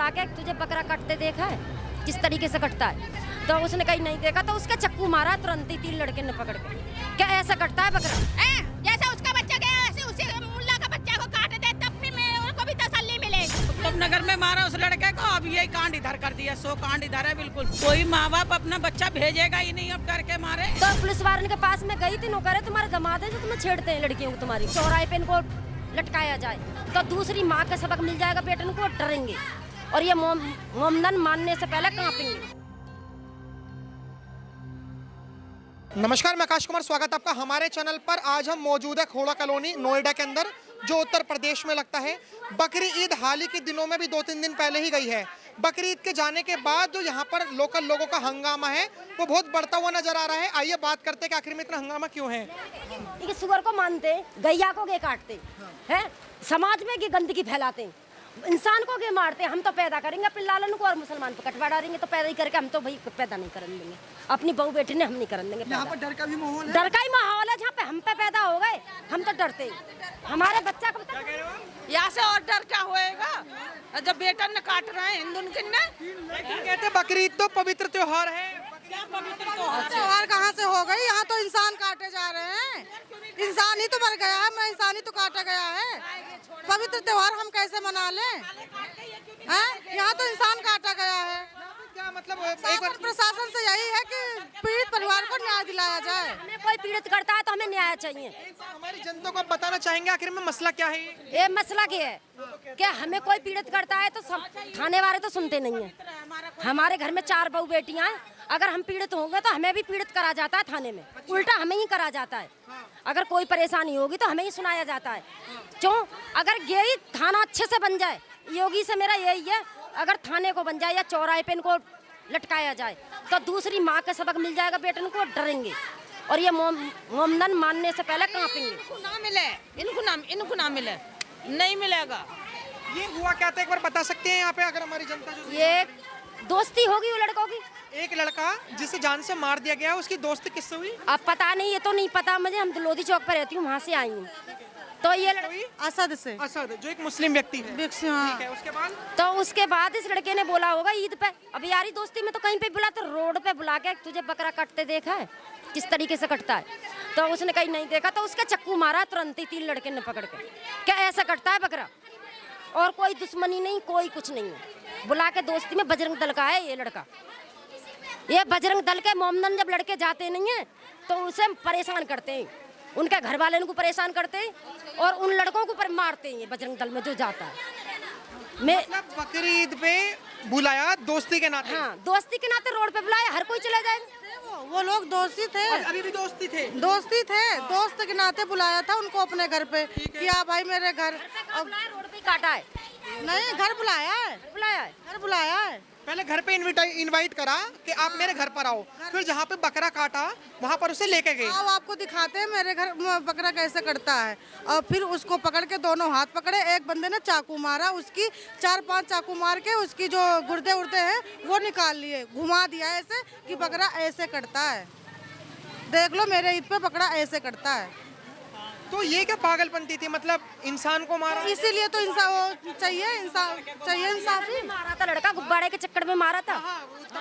बुला के तुझे बकरा कटते देखा है किस तरीके से कटता है? तो उसने कहीं नहीं देखा तो उसका चक्कू मारा तुरंत ही 3 लड़के ने पकड़ के। क्या ऐसा कटता है बकरा? जैसे उसका बच्चा गया ऐसे उसी मुल्ला का बच्चा को काट दे तब भी उनको भी तसल्ली मिले। उत्तम नगर में मारा उस लड़के को, अब यही कांड इधर कर दिया। 100 कांड इधर है। बिल्कुल कोई माँ बाप अपना बच्चा भेजेगा ही नहीं अब डर के मारे। तो पुलिस वाले के पास में गई थी, नो करे तुम्हारे दामाद है जो तुम्हें छेड़ते हैं लड़कियों को, तुम्हारी चौराहे पे इनको लटकाया जाए तो दूसरी माँ का सबक मिल जाएगा, बेटन को डरेंगे और ये मोमदन मानने से पहले कांपेंगे। नमस्कार, मैं आकाश कुमार, स्वागत है आपका हमारे चैनल पर। आज हम मौजूद है खोड़ा कॉलोनी नोएडा के अंदर, जो उत्तर प्रदेश में लगता है। बकरी ईद हाल ही के दिनों में भी 2-3 दिन पहले ही गई है। बकरी ईद के जाने के बाद जो यहाँ पर लोकल लोगों का हंगामा है वो बहुत बढ़ता हुआ नजर आ रहा है। आइए बात करते हैं कि आखिर में इतना हंगामा क्यों है। ये सुअर को मानते, गैया को गे काटते हैं, समाज में ये गंदगी फैलाते हैं, इंसान को गे मारते। हम तो पैदा करेंगे अपने लालन को और मुसलमान पे कटवा डालेंगे, तो पैदा ही करके हम तो भाई पैदा नहीं करने देंगे। अपनी बहू बेटी ने हम नहीं करने देंगे। यहाँ पर डर का भी माहौल है। डर का ही माहौल है, जहाँ पे हम पे पैदा हो गए हम तो डरते हैं। हमारे बच्चा को यहाँ से और डर क्या होएगा जब बेटा ने काट रहे हैं हिंदू ने। कहते बकरी ईद तो पवित्र त्योहार है। क्या पवित्र त्योहार? त्योहार कहाँ से हो गई? यहाँ तो इंसान काटे जा रहे हैं। इंसान ही तो मर गया है, मैं इंसान ही तो काटा गया है। पवित्र त्योहार हम कैसे मना लें? यहाँ तो इंसान काटा गया है। क्या मतलब प्रशासन से यही है कि पीड़ित परिवार को न्याय दिलाया जाए। हमें कोई पीड़ित करता है तो हमें न्याय चाहिए। हमारी जनता को आप बताना चाहेंगे आखिर में मसला क्या है? ये मसला क्या है कि हमें कोई पीड़ित करता है तो सब थाने वाले तो सुनते नहीं है। हमारे घर में 4 बहू बेटियां हैं, अगर हम पीड़ित होंगे तो हमें भी पीड़ित करा जाता है थाने में, उल्टा हमें ही करा जाता है। अगर कोई परेशानी होगी तो हमें ही सुनाया जाता है। क्यों? अगर यही थाना अच्छे से बन जाए, योगी से मेरा यही है, अगर थाने को बन जाए या चौराहे पे इनको लटकाया जाए तो दूसरी माँ का सबक मिल जाएगा, बेटन को डरेंगे और ये मोमदन मानने से पहले कांपेंगे। ना मिले इनको ना मिले, नहीं मिलेगा। ये हुआ क्या था, एक बार बता सकते हैं यहाँ पे अगर हमारी जनता जो ये दोस्ती होगी वो लड़कों की। एक लड़का जिसे जान से मार दिया गया, उसकी दोस्ती किससे हुई? अब पता नहीं, ये तो नहीं पता मुझे। हम तो लोधी चौक पर रहती हूँ, वहाँ से आई हूँ। तो ये असद से, असद जो एक मुस्लिम व्यक्ति है। ठीक है, उसके बाद तो उसके बाद इस लड़के ने बोला होगा ईद पे, अब यारी दोस्ती में तो कहीं पे बुला, तो रोड पे बुला के तुझे बकरा कटते देखा है किस तरीके से कटता है? तो उसने कहीं नहीं देखा तो उसका चक्कू मारा तुरंत ही 3 लड़के ने पकड़ के। क्या ऐसा कटता है बकरा? और कोई दुश्मनी नहीं, कोई कुछ नहीं है। बुला के दोस्ती में बजरंग दल का है ये लड़का। ये बजरंग दल के मोमदन जब लड़के जाते नहीं है तो उसे परेशान करते हैं, उनके घर वाले को परेशान करते हैं और उन लड़कों को पर मारते हैं। ये बजरंग दल में जो जाता है, मैं मतलब बकरी ईद पे बुलाया दोस्ती के नाते। हाँ, दोस्ती के नाते रोड पे बुलाया, हर कोई चला जाएगा। वो लोग दोस्ती थे, अभी भी दोस्ती थे। दोस्त के नाते बुलाया था उनको अपने घर पे कि आ भाई मेरे घर। रोड पे काटा है, नहीं, घर बुलाया है, घर बुलाया है। पहले घर पे इनवाइट करा कि आप मेरे घर पर आओ, फिर जहाँ पे बकरा काटा वहाँ पर उसे लेके गए। आओ आपको दिखाते हैं मेरे घर बकरा कैसे कटता है। और फिर उसको पकड़ के दोनों हाथ पकड़े, एक बंदे ने चाकू मारा, उसकी 4-5 चाकू मार के उसकी जो गुर्दे उर्दे हैं वो निकाल लिए, घुमा दिया ऐसे कि बकरा ऐसे कटता है। देख लो मेरे ईद पे बकरा ऐसे कटता है। तो ये क्या पागलपंती थी? मतलब इंसान को मारा, इसीलिए तो इंसाफ चाहिए, इंसाफी। मारा था लड़का, गुब्बारे के चक्कर में मारा था।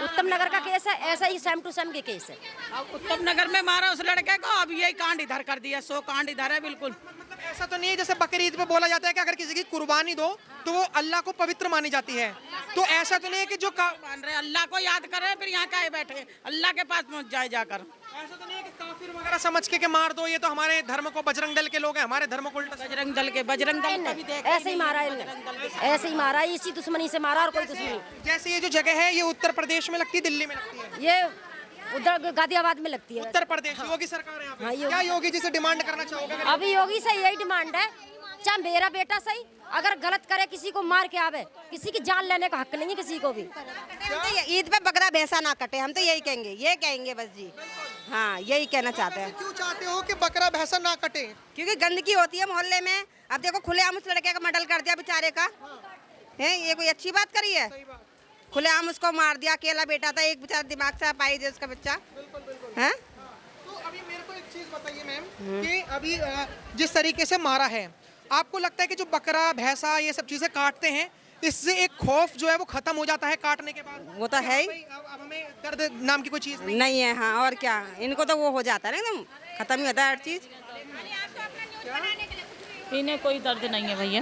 उत्तम नगर का केस है, ऐसा ही सेम टू सेम के केस है। अब उत्तम नगर में मारा उस लड़के को, अब यही कांड इधर कर दिया। 100 कांड इधर है। बिल्कुल मतलब ऐसा तो नहीं है जैसे बकरी ईद पे बोला जाता है कि अगर किसी की कुर्बानी दो तो वो अल्लाह को पवित्र मानी जाती है। तो ऐसा तो नहीं है कि जो मान रहे अल्लाह को याद कर रहे हैं, फिर यहाँ का बैठे अल्लाह के पास पहुँच जाए जाकर। ऐसा तो नहीं है कि काफिर वगैरह समझ के मार दो, ये तो हमारे धर्म को, बजरंग दल के लोग हैं, हमारे धर्म को उल्टा। बजरंग दल का भी देख, ऐसे ही मारा इनने, ऐसे ही मारा, इसी दुश्मनी से मारा और कोई दुश्मनी। जैसे ये जो जगह है ये उत्तर प्रदेश में लगती है, दिल्ली में लगती है? ये उधर गाजियाबाद में लगती है। उत्तर प्रदेश योगी सरकार है यहाँ पे। हाँ, योगी। क्या योगी जी से डिमांड करना चाहोगे? अभी योगी से यही डिमांड है, चाहे मेरा बेटा सही अगर गलत करे किसी को मार के आवे, किसी की जान लेने का हक नहीं है किसी को भी। ईद पे बकरा भैंसा ना कटे, हम तो यही कहेंगे बस जी। हाँ, यही कहना चाहते हैं। क्यों चाहते हो कि बकरा भैंसा ना कटे? क्योंकि गंदगी होती है मोहल्ले में। अब देखो खुलेआम उस लड़के का मर्डर कर दिया बेचारे का, है ये कोई अच्छी बात करी है? खुलेआम उसको मार दिया, अकेला बेटा था, एक बेचारा दिमाग से अपाहिज है उसका बच्चा। है तो अभी मेरे को एक चीज बताइए मैम कि अभी जिस तरीके से मारा है, आपको लगता है कि जो बकरा भैंसा ये सब चीजें काटते हैं, इससे एक खौफ जो है वो खत्म हो जाता है काटने के बाद। वो तो है ही। अब हमें दर्द नाम की कोई चीज नहीं। नहीं है, हाँ, और क्या, इनको तो वो हो जाता है ना, एकदम खत्म ही होता है हर चीज। इन्हें कोई दर्द नहीं है भैया,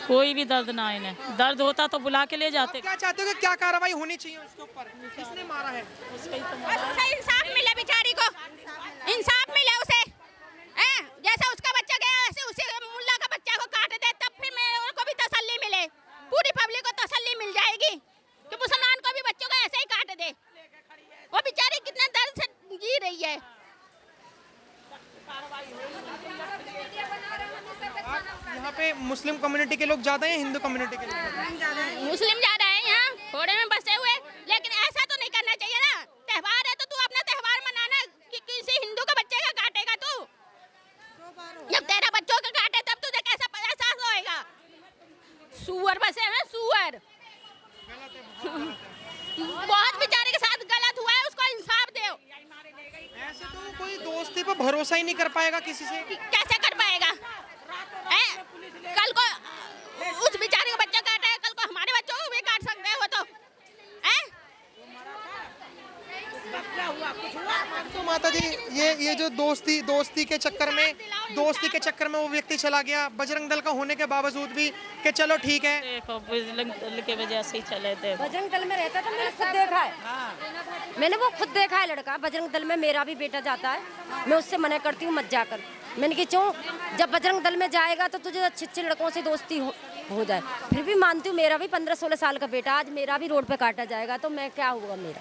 कोई भी दर्द ना है इन्हें। दर्द होता तो बुला के ले जाते। क्या चाहते हो कि क्या कार्रवाई होनी चाहिए उसके ऊपर, किसने मारा है? उसे इंसाफ मिले बेचारी को, इंसाफ मिले उसे। जैसे उसका बच्चा गया वैसे उसे मुल्ला का बच्चा को काट दे, तब फिर मेरे को भी तसल्ली मिले, पूरी पब्लिक को तसल्ली मिल जाएगी कि मुसलमान को भी बच्चों को ऐसे ही काट दे। वो बेचारी कितने दर्द से जी रही है। यहाँ पे मुस्लिम कम्युनिटी के लोग ज्यादा हैं, हिंदू कम्युनिटी के लोग? मुस्लिम ज्यादा है यहाँ थोड़े में बसे हुए, लेकिन ऐसा तो नहीं करना चाहिए ना। त्योहार है तो तू अपना त्योहार मनाना, कि किसी हिंदू के बच्चे का काटेगा तू? जब तेरा बच्चों का काटे तब तुझे कैसा एहसास होएगा? सुअर बसे हैं, सुअर। बहुत बेचारे के साथ गलत हुआ है, उसको इंसाफ दो। ऐसे तो कोई दोस्ती पर भरोसा ही नहीं कर पाएगा किसी से। कैसे कर पाएगा? कल को उस बेचारे का बच्चा काटा है, कल को हमारे बच्चों को भी काट सकते हैं वो तो। तो माता जी ये जो दोस्ती के चक्कर में वो व्यक्ति चला गया, बजरंग दल का होने के बावजूद भी कि चलो ठीक है। देखो बजरंग दल के वजह से ही चले थे। बजरंग दल में रहता था, मैंने खुद देखा है। मैंने वो खुद देखा है लड़का। बजरंग दल में मेरा भी बेटा जाता है, मैं उससे मना करती हूँ मत जाकर। मैंने कहा क्यों, जब बजरंग दल में जाएगा तो तुझे अच्छे लड़कों से दोस्ती हो जाए। फिर भी मानती हूँ, मेरा भी 15-16 साल का बेटा, आज मेरा भी रोड पे काटा जाएगा तो मैं क्या हुआ मेरा?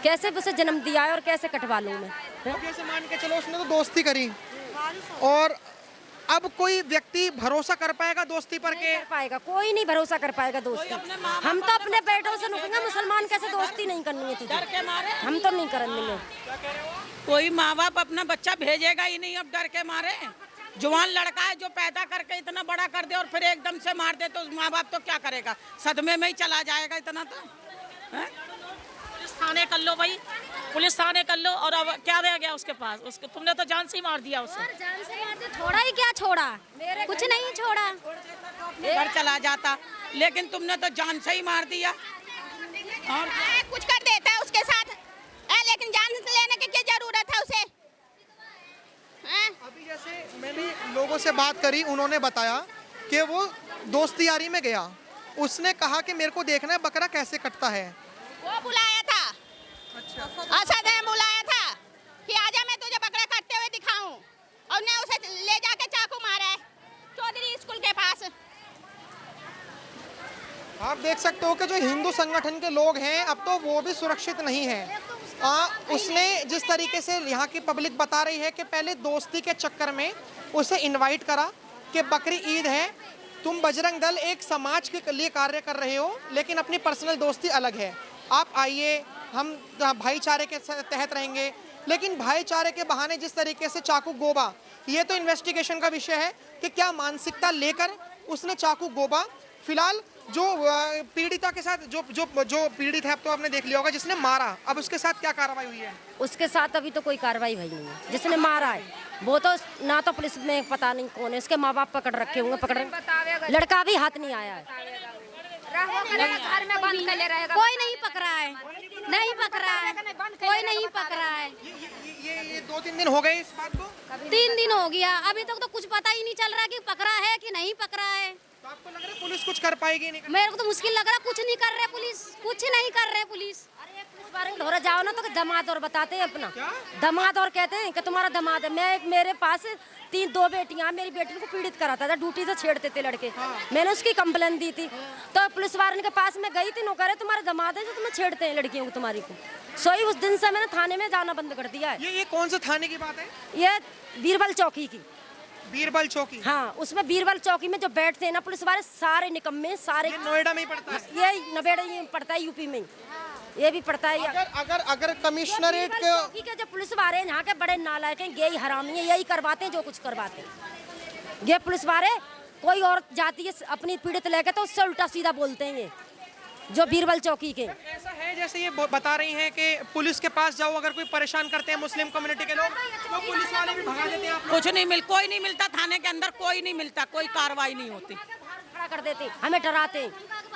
कैसे उसे जन्म दिया है और कैसे कटवा लूँ मैं? जैसे मान के चलो उसने तो दोस्ती करी, और अब कोई व्यक्ति भरोसा कर पाएगा दोस्ती पर? के कर पाएगा कोई नहीं भरोसा कर पाएगा दोस्ती। हम तो अपने बेटों से रुकेंगे, मुसलमान कैसे दोस्ती नहीं करनी है तुझे? हम तो नहीं करेंगे। कोई माँ बाप अपना बच्चा भेजेगा ही नहीं अब डर के मारे। जवान लड़का है जो पैदा करके इतना बड़ा कर दे और फिर एकदम से मार दे तो माँ बाप तो क्या करेगा? सदमे में ही चला जाएगा इतना तो। पुलिस थाने कर लो भाई, पुलिस थाने कर लो। और अब क्या रह गया उसके पास? उसको तुमने तो जान से ही मार दिया उसे। जान से मार दिया, छोड़ा ही क्या छोड़ा? कुछ नहीं छोड़ा। घर चला जाता, लेकिन तुमने तो जान से ही मार दिया। और कुछ कर देता है उसके साथ, लेकिन जान से लेने की क्या जरूरत है उसे? अभी जैसे मैंने लोगों से बात करी, उन्होंने बताया कि वो दोस्ती यारी में गया, उसने कहा कि मेरे को देखना है बकरा कैसे कटता है। वो बुलाया था, असद ने बुलाया था कि आजा मैं तुझे बकरा काटते हुए दिखाऊं, और ने उसे ले जाके चाकू मारा है चौधरी स्कूल के पास। आप देख सकते हो कि जो हिंदू संगठन के लोग हैं अब तो वो भी सुरक्षित नहीं है। उसने जिस तरीके से यहाँ की पब्लिक बता रही है कि पहले दोस्ती के चक्कर में उसे इनवाइट करा कि बकरी ईद है, तुम बजरंग दल एक समाज के लिए कार्य कर रहे हो, लेकिन अपनी पर्सनल दोस्ती अलग है, आप आइए, हम भाईचारे के तहत रहेंगे। लेकिन भाईचारे के बहाने जिस तरीके से चाकू गोबा, ये तो इन्वेस्टिगेशन का विषय है कि क्या मानसिकता लेकर उसने चाकू गोबा। फिलहाल जो पीड़िता के साथ जो पीड़ित है, अब तो आपने देख लिया होगा, जिसने मारा, अब उसके साथ क्या कार्रवाई हुई है? उसके साथ अभी तो कोई कार्रवाई हुई नहीं है। जिसने मारा है वो तो ना, तो पुलिस में पता नहीं कौन है, उसके माँ बाप पकड़ रखे होंगे, लड़का भी हाथ नहीं आया है। घर में बंद कर ले रहेगा, कोई नहीं पकड़ा है, नहीं पकड़ा है, कोई नहीं पकड़ा है। ये 2-3 दिन हो गए इस बात को? 3 दिन हो गया, अभी तक तो कुछ पता ही नहीं चल रहा कि पकड़ा है कि नहीं पकड़ा है। तो आपको लग रहा है पुलिस कुछ कर पाएगी? नहीं मेरे को तो मुश्किल लग रहा, कुछ नहीं कर रहे पुलिस, कुछ नहीं कर रहे पुलिस। ढोरा जाओ ना तो दमाद और बताते हैं अपना दमाद, और कहते हैं कि तुम्हारा दमाद है। मैं मेरे पास 2 बेटियां, मेरी बेटी को पीड़ित कराता था, ड्यूटी से छेड़ते थे लड़के। मैंने उसकी कंप्लेन दी थी, तो पुलिस वाले के पास में गई थी, नौकर है तुम्हारा दमाद है जो तुम्हें छेड़ते हैं लड़कियों को तुम्हारी को। सोई उस दिन से मैंने थाने में जाना बंद कर दिया है। ये कौन से थाने की बात है? ये बीरबल चौकी की। बीरबल चौकी? हाँ, उसमें बीरबल चौकी में जो बैठते हैं ना पुलिस वाले, सारे निकम्मे, सारे। नोएडा में ही पड़ता है? ये नवेड़ा ही पड़ता है, यूपी में ये भी पड़ता है। अगर कमिश्नरेट के जो पुलिस वाले हैं यहाँ के बड़े नालायक हैं, यही हरामी है, यही करवाते हैं जो कुछ करवाते हैं। ये पुलिस वाले कोई और जाती है अपनी पीड़ित लेके तो उससे उल्टा सीधा बोलते हैं, ये जो बीरबल चौकी के। ऐसा है जैसे ये बता रही हैं कि पुलिस के पास जाओ, अगर कोई परेशान करते हैं मुस्लिम कम्युनिटी के लोग तो पुलिस वाले भी भगा देते हैं। आप कुछ नहीं कोई नहीं मिलता थाने के अंदर, कोई नहीं मिलता, कोई कार्रवाई नहीं होती। खड़ा कर देते, हमें डराते हैं।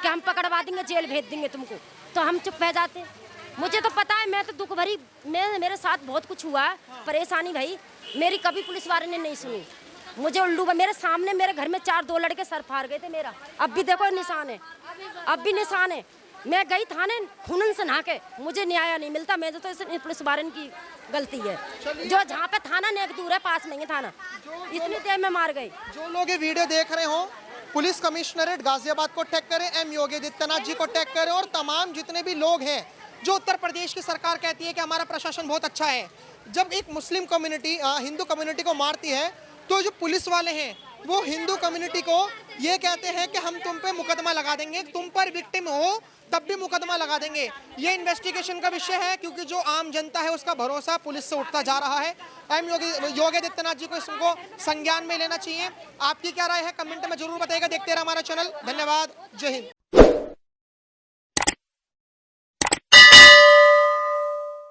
कि हम पकड़वा देंगे, जेल भेज देंगे तुमको, तो हम चुप रह जाते। मुझे तो पता है, मैं तो दुख भरी, मेरे साथ बहुत कुछ हुआ, परेशानी भाई, मेरी कभी पुलिस वाले ने नहीं सुनी। मुझे उल्लू मेरे सामने, मेरे घर में 4 लड़के सर फाड़ गए थे मेरा, अब भी देखो निशान है, अब भी निशान है। मैं गई थाने खून से नहा के, मुझे न्याय नहीं मिलता। मैं तो इस पुलिस वाले की गलती है, जो जहाँ पे थाना नेक दूर है, पास नहीं है थाना, इतनी देर में मार गई। जो लोग ये वीडियो देख रहे हो, पुलिस कमिश्नरेट गाजियाबाद को टैग करें, एम योगी आदित्यनाथ जी को टैग करें, और तमाम जितने भी लोग हैं जो उत्तर प्रदेश की सरकार कहती है कि हमारा प्रशासन बहुत अच्छा है, जब एक मुस्लिम कम्युनिटी हिंदू कम्युनिटी को मारती है, तो जो पुलिस वाले हैं वो हिंदू कम्युनिटी को ये कहते हैं कि हम तुम पे मुकदमा लगा देंगे, तुम पर विक्टिम हो तब भी मुकदमा लगा देंगे। ये इन्वेस्टिगेशन का विषय है, क्योंकि जो आम जनता है उसका भरोसा पुलिस से उठता जा रहा है। एम योगी आदित्यनाथ जी को इसको संज्ञान में लेना चाहिए। आपकी क्या राय है, कमेंट में जरूर बताइएगा। देखते रहिए हमारा चैनल। धन्यवाद। जय हिंद।